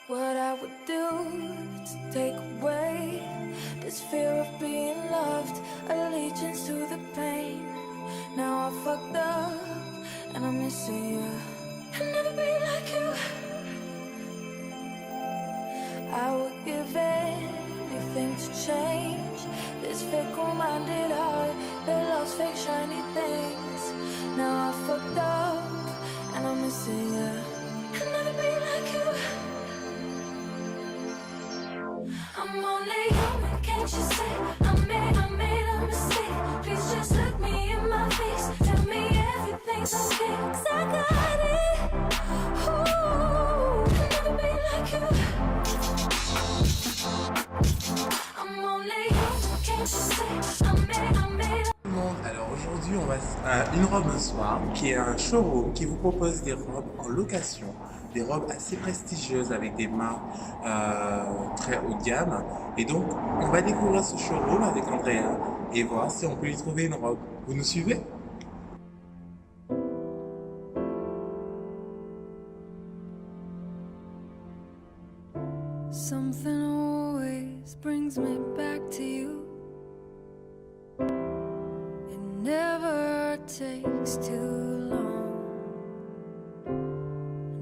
What I would do to take away this fear of being loved, allegiance to the pain. Now I fucked up and I'm missing you. I'll never be like you. I would give anything to change this fickle-minded heart that loves fake shiny things. Now I fucked up and I'm missing you. I'll never be like you. I'm only human, can't you see? I made a mistake. Please just look me in my face. Tell me everything's okay, 'cause I got it. Ooh, I'll never be like you. I'm only human, can't you see? I made Tout le monde. Alors aujourd'hui, on va à Une robe un soir, qui est un showroom qui vous propose des robes en location, des robes assez prestigieuses avec des marques très haut de gamme. Et donc, on va découvrir ce showroom avec Andrea et voir si on peut lui trouver une robe. Vous nous suivez? Something always brings me back to you. It never takes too long.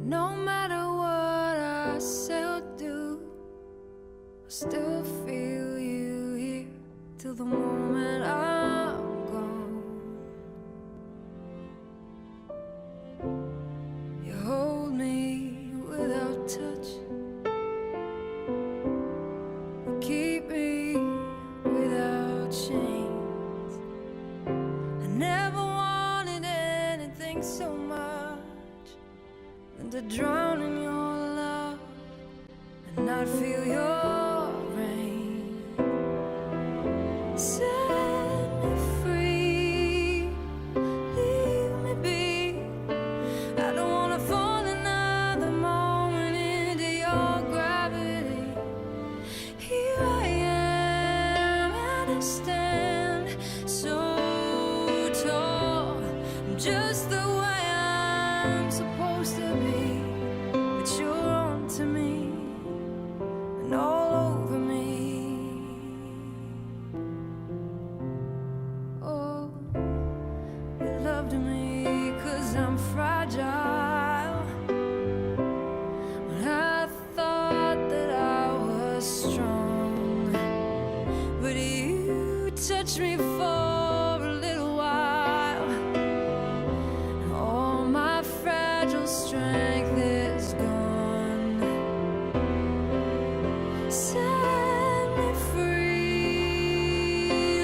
No matter what I say or do, I still feel you here till the moment I'm gone. You hold me without touch. Keep me without chains. I never wanted anything so much than to drown in your love and not feel your rain. Set me free, leave me be. I don't wanna fall another moment into your gravity. Here I am, and I stand so tall. I'm just the way I'm supposed to be, but you're on to me and all over me. Oh, you loved me 'cause I'm fragile. When I thought that I was strong, but you touched me for a little while, and all my fragile strength is gone. Set me free,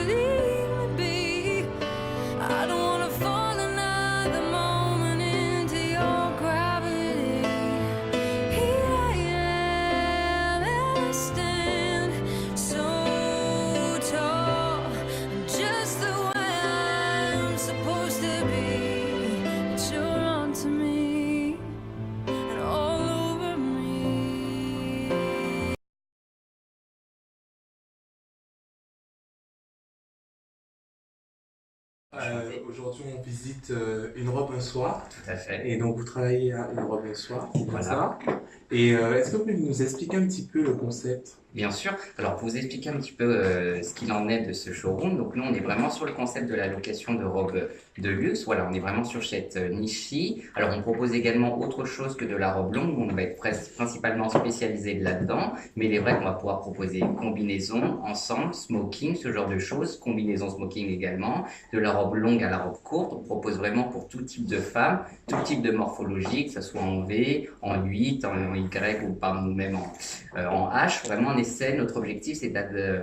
leave me be. I don't wanna fall another moment into your gravity. Here I am, and I stand so tall. I'm just the way I'm supposed to be, but you're on to me and all over me. Aujourd'hui, on visite Une robe un soir. Tout à fait. Et donc, vous travaillez à Une robe un soir, c'est comme Voilà. ça. Et est-ce que vous pouvez nous expliquer un petit peu le concept? Bien sûr. Alors, pour vous expliquer un petit peu ce qu'il en est de ce showroom, donc nous, on est vraiment sur le concept de la location de robes de luxe. Voilà, on est vraiment sur cette niche-ci. Alors, on propose également autre chose que de la robe longue. On va être principalement spécialisé là-dedans. Mais il est vrai qu'on va pouvoir proposer combinaison, ensemble, smoking, ce genre de choses. Combinaison smoking également. De la robe longue à la robe courte. On propose vraiment pour tout type de femmes, tout type de morphologie, que ce soit en V, en 8, en Y ou par nous-mêmes en H. Vraiment, on essaie, notre objectif, c'est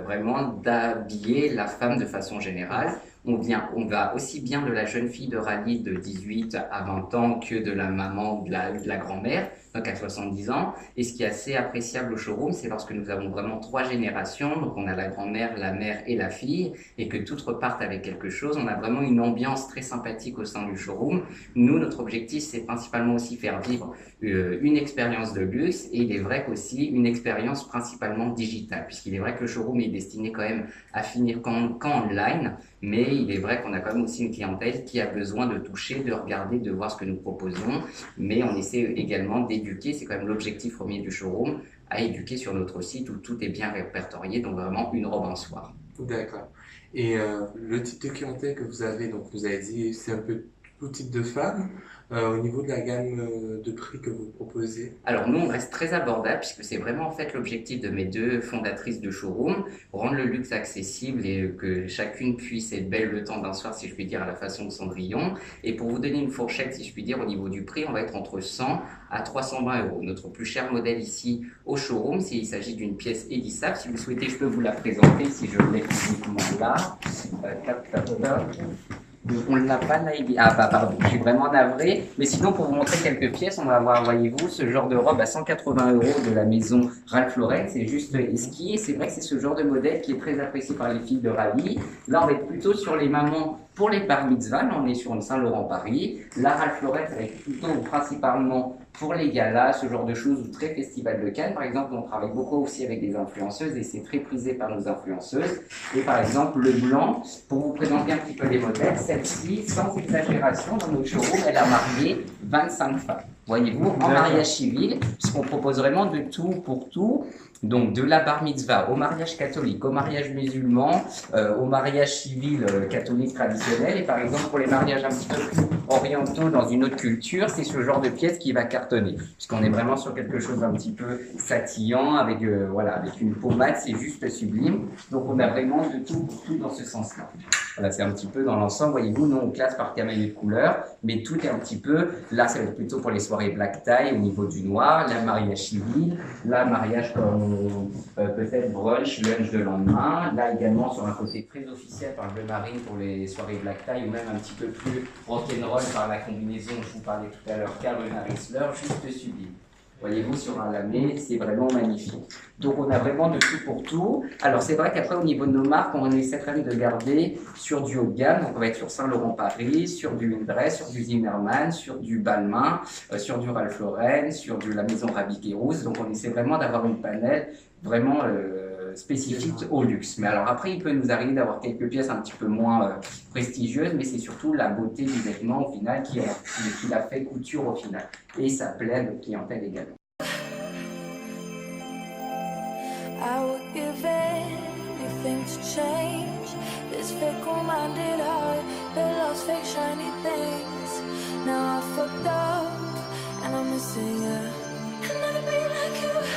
vraiment d'habiller la femme de façon générale. On va aussi bien de la jeune fille de rallye de 18 à 20 ans que de la maman, de la grand-mère, donc à 70 ans. Et ce qui est assez appréciable au showroom, c'est parce que nous avons vraiment 3 générations. Donc on a la grand-mère, la mère et la fille, et que toutes repartent avec quelque chose. On a vraiment une ambiance très sympathique au sein du showroom. Nous, notre objectif, c'est principalement aussi faire vivre une expérience de luxe, et il est vrai qu'aussi une expérience principalement digitale, puisqu'il est vrai que le showroom est destiné quand même à finir qu'en online, mais il est vrai qu'on a quand même aussi une clientèle qui a besoin de toucher, de regarder, de voir ce que nous proposons, mais on essaie également d'éduquer éduquer, c'est quand même l'objectif premier du showroom, à éduquer sur notre site où tout est bien répertorié, donc vraiment une robe un soir. D'accord. Et le type de clientèle que vous avez, donc vous avez dit, c'est un peu tout type de femmes. Au niveau de la gamme de prix que vous proposez. Alors nous, on reste très abordable puisque c'est vraiment en fait l'objectif de mes deux fondatrices de showroom, rendre le luxe accessible et que chacune puisse être belle le temps d'un soir, si je puis dire, à la façon de Cendrillon. Et pour vous donner une fourchette, si je puis dire, au niveau du prix, on va être entre 100 à 320 euros. Notre plus cher modèle ici au showroom, s'il s'agit d'une pièce élissable. Si vous souhaitez, je peux vous la présenter si je l'ai physiquement là. Tac, tac, tac. On l'a pas là, ah bah pardon, je suis vraiment navré. Mais sinon, pour vous montrer quelques pièces, on va avoir, voyez-vous, ce genre de robe à 180 euros de la maison Ralph Lauren. C'est juste esquillé. C'est vrai que c'est ce genre de modèle qui est très apprécié par les filles de rallye. Là, on va être plutôt sur les mamans pour les bar mitzvahs. Là, on est sur une Saint-Laurent-Paris. Là, Ralph Lauren, ça va être plutôt principalement pour les galas, ce genre de choses, ou très Festival de Cannes. Par exemple, on travaille beaucoup aussi avec des influenceuses et c'est très prisé par nos influenceuses. Et par exemple, le blanc, pour vous présenter un petit peu les modèles, celle-ci, sans exagération, dans notre showroom, elle a marié 25 femmes. Voyez-vous, en mariage civil, puisqu'on propose vraiment de tout pour tout. Donc de la bar mitzvah au mariage catholique, au mariage musulman, au mariage civil catholique traditionnel. Et par exemple, pour les mariages un petit peu plus orientaux dans une autre culture, c'est ce genre de pièce qui va cartonner. Puisqu'on est vraiment sur quelque chose un petit peu satillant, avec, voilà, avec une pommade, c'est juste sublime. Donc on a vraiment de tout pour tout dans ce sens-là. Voilà, c'est un petit peu dans l'ensemble. Voyez-vous, nous on classe par camélie de couleur, mais tout est un petit peu, là ça va être plutôt pour les soirées black tie au niveau du noir, là mariage civil, là mariage comme peut-être brunch, lunch de lendemain, là également sur un côté très officiel par le bleu marine pour les soirées black tie ou même un petit peu plus rock'n'roll par la combinaison dont je vous parlais tout à l'heure, Calvin Harris, juste sublime. Voyez-vous, sur un lamé, c'est vraiment magnifique. Donc, on a vraiment de tout pour tout. Alors, c'est vrai qu'après, au niveau de nos marques, on essaie quand même de garder sur du haut de gamme. Donc, on va être sur Saint-Laurent-Paris, sur du Windress, sur du Zimmermann, sur du Balmain, sur du Ralph Lauren, sur la maison Rabi Kérousse. Donc, on essaie vraiment d'avoir une panel vraiment spécifique au luxe. Mais alors après, il peut nous arriver d'avoir quelques pièces un petit peu moins prestigieuses, mais c'est surtout la beauté du vêtement au final qui l'a fait couture au final. Et ça plaît à notre clientèle également. I would give anything to change this fickle-minded heart that loves fake shiny things. Now I fucked up and I'm missing you. I'll never be like you.